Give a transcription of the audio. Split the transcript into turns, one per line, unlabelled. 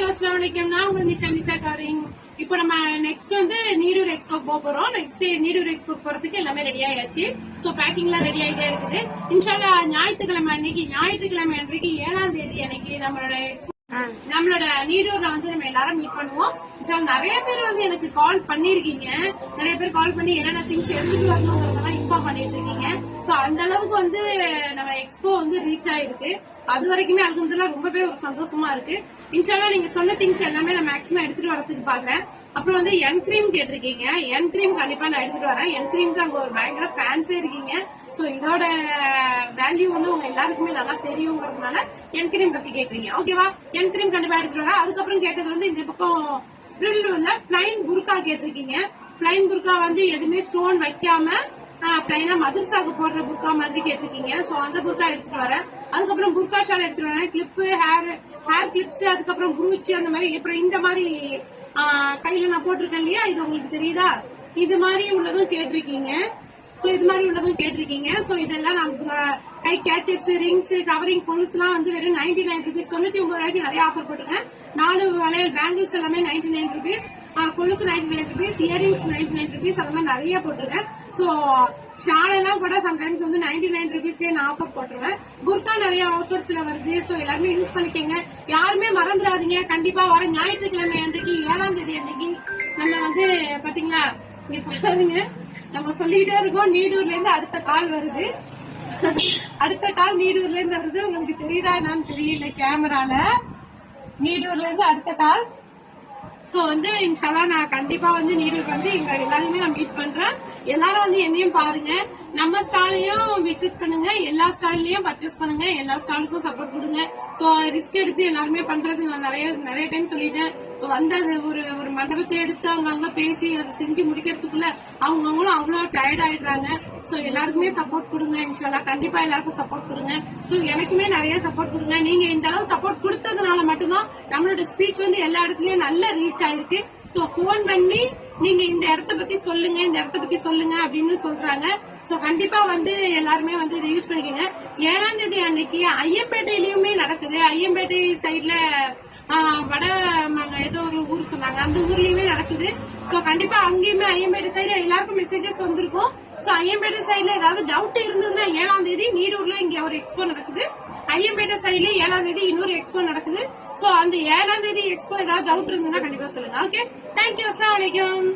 Hello அஸ்ஸலாமு அலைக்கும். நான் உங்க நிஷா காரிங். இப்போ நம்ம நெக்ஸ்ட் வந்து நீடூர் எக்ஸ்போ போறோம். நெக்ஸ்ட் நீடூர் எக்ஸ்போ போறதுக்கு எல்லாமே ரெடி ஆயாச்சு. சோ பேக்கிங்லாம் ரெடி ஆயிட்டே இருக்குது. இன்ஷால்லா ஞாயிற்றுக்கிழமை அன்னைக்கு 7ஆம் தேதி அன்னைக்கு நம்மளோட நீடூர்ல வந்து நம்ம எல்லாரும் மீட் பண்ணுவோம். நிறைய பேர் வந்து எனக்கு கால் பண்ணிருக்கீங்க. நிறைய பேர் கால் பண்ணி என்னென்ன திங்ஸ் எடுத்துட்டு வரணுங்கிறதெல்லாம் இன்ஃபார்ம் பண்ணிட்டு இருக்கீங்க. சோ அந்த அளவுக்கு வந்து நம்ம எக்ஸ்போ வந்து ரீச் ஆயிருக்கு. அது வரைக்குமே அல்ஹம்துலில்லாஹ் ரொம்பவே ஒரு சந்தோஷமா இருக்கு. இன்ஷால்லா நீங்க சொன்ன திங்ஸ் எல்லாமே நான் மேக்ஸிமம் எடுத்துட்டு வரதுக்கு பாக்குறேன். அப்புறம் வந்து என் கிரீம் கேட்டிருக்கீங்க. என் கிரீம் கண்டிப்பா நான் எடுத்துட்டு வரேன். என் கிரீம்க்கு அங்க ஒரு பயங்கர ஃபேன்ஸே இருக்கீங்க. சோ இதோட வேல்யூ வந்து உங்க எல்லாருக்குமே நல்லா தெரியுங்கிறதுனால என் கிரீம் பத்தி கேக்குறீங்க. ஓகேவா? என் கிரீம் கண்டிப்பா எடுத்துட்டு வரேன். அதுக்கப்புறம் கேட்டது வந்து இந்த பக்கம் ஸ்பிரில் உள்ள பிளைன் புர்கா கேட்டிருக்கீங்க. பிளைன் புர்கா வந்து எதுவுமே ஸ்டோன் வைக்காம பிளைனா மதர்சாக்கு போடுற புர்கா மாதிரி கேட்டிருக்கீங்க. சோ அந்த புர்கா எடுத்துட்டு வரேன். அதுக்கப்புறம் புர்கா ஷால் எடுத்துட்டு வரேன். கிளிப்பு ஹேர் கிளிப்ஸ், அதுக்கப்புறம் ப்ரூச், அந்த மாதிரி. அப்புறம் இந்த மாதிரி கையில நான் போட்டிருக்கேன் இல்லையா, இது உங்களுக்கு தெரியுதா? இது மாதிரி உள்ளதும் கேட்டிருக்கீங்க. சோ இது மாதிரி உள்ளதும் கேட்டிருக்கீங்க. சோ இதெல்லாம் நம்ம கை கேச்சர்ஸ், ரிங்ஸ், கவரிங் கொலுசு எல்லாம் வந்து வெறும் 99 rupees, 99 ரூபாய்க்கு நிறைய ஆஃபர் போட்டுருக்கேன். 4 வளையல் பேங்கிள்ஸ் எல்லாமே 99 rupees, கொலுசு 99 rupees, இயரிங்ஸ் 99 rupees, அந்த மாதிரி நிறைய போட்டிருக்கேன். சோ ஷால் எல்லாம் கூட சம்டைம்ஸ் வந்து 99 rupeesலயே நான் ஆஃபர் போட்டுருவேன். புர்கா நிறைய ஆஃபர்ஸ்ல வருது. சோ எல்லாருமே யூஸ் பண்ணிக்கங்க. யாருமே மறந்துடாதீங்க. கண்டிப்பா வர ஞாயிற்றுக்கிழமை அன்றைக்கு 7ஆம் தேதி அன்னைக்கு நம்ம வந்து பாத்தீங்களா, இங்க பாருங்க, நம்ம சொல்லிக்கிட்டே இருக்கோம். நீடூர்ல இருந்து அடுத்த கால் வருது. அடுத்த கால் நீடூர்ல இருந்து வருது. உங்களுக்கு தெரியுதா என்னன்னு தெரியல கேமரால. நீடூர்ல இருந்து அடுத்த கால். சோ வந்து இன்ஷால்லா நான் கண்டிப்பா வந்து நீடூர் வந்து எங்க எல்லாருமே நான் மீட் பண்றேன். எல்லாரும் வந்து என்னையும் பாருங்க. நம்ம ஸ்டாலையும் விசிட் பண்ணுங்க. எல்லா ஸ்டால்லயும் பர்ச்சேஸ் பண்ணுங்க. எல்லா ஸ்டாலுக்கும் சப்போர்ட் கொடுங்க. சோ ரிஸ்க் எடுத்து எல்லாருமே பண்றது நான் நிறைய டைம் சொல்லிட்டேன். வந்து அது ஒரு மண்டபத்தை எடுத்து அங்க பேசி அதை செஞ்சு முடிக்கிறதுக்குள்ள அவங்களும் அவ்வளவு டயர்ட் ஆயிடுறாங்க. சோ எல்லாருக்குமே சப்போர்ட் கொடுங்க. இன்ஷால்லா கண்டிப்பா எல்லாருக்கும் சப்போர்ட் கொடுங்க. சோ எனக்குமே நிறைய சப்போர்ட் கொடுங்க. நீங்க இந்த அளவு சப்போர்ட் கொடுத்ததுனால மட்டும்தான் நம்மளோட ஸ்பீச் வந்து எல்லா இடத்துலயும் நல்ல ரீச் ஆயிருக்கு. சோ போன் பண்ணி நீங்க இந்த இடத்த பத்தி சொல்லுங்க, இந்த இடத்த பத்தி சொல்லுங்க அப்படின்னு சொல்றாங்க. சோ கண்டிப்பா வந்து எல்லாருமே வந்து இதை யூஸ் பண்ணிக்கோங்க. 7ஆம் தேதி அன்னைக்கு ஐயம்பேட்டையிலயுமே நடக்குது. ஐயம்பேட்டை சைட்ல வட ஏதோ ஒரு ஊர் சொன்னாங்க, அந்த ஊர்லயுமே நடக்குது. சோ கண்டிப்பா அங்கேயுமே ஐயம்பேட்டை சைடு எல்லாருக்கும் மெசேஜஸ் வந்திருக்கும். சோ ஐயம்பேட்டை சைட்ல ஏதாவது டவுட் இருந்ததுன்னா 7ஆம் தேதி நீடூர்ல இங்க ஒரு எக்ஸ்போ நடக்குது. ஐயம்பேட்டை சைட்ல 7ஆம் தேதி இன்னொரு எக்ஸ்போ நடக்குது. சோ அந்த 7ஆம் தேதி எக்ஸ்போ ஏதாவது டவுட் இருந்ததுன்னா கண்டிப்பா சொல்லுங்க. Okay, thank you. அஸ்ஸலாமு அலைக்கும்.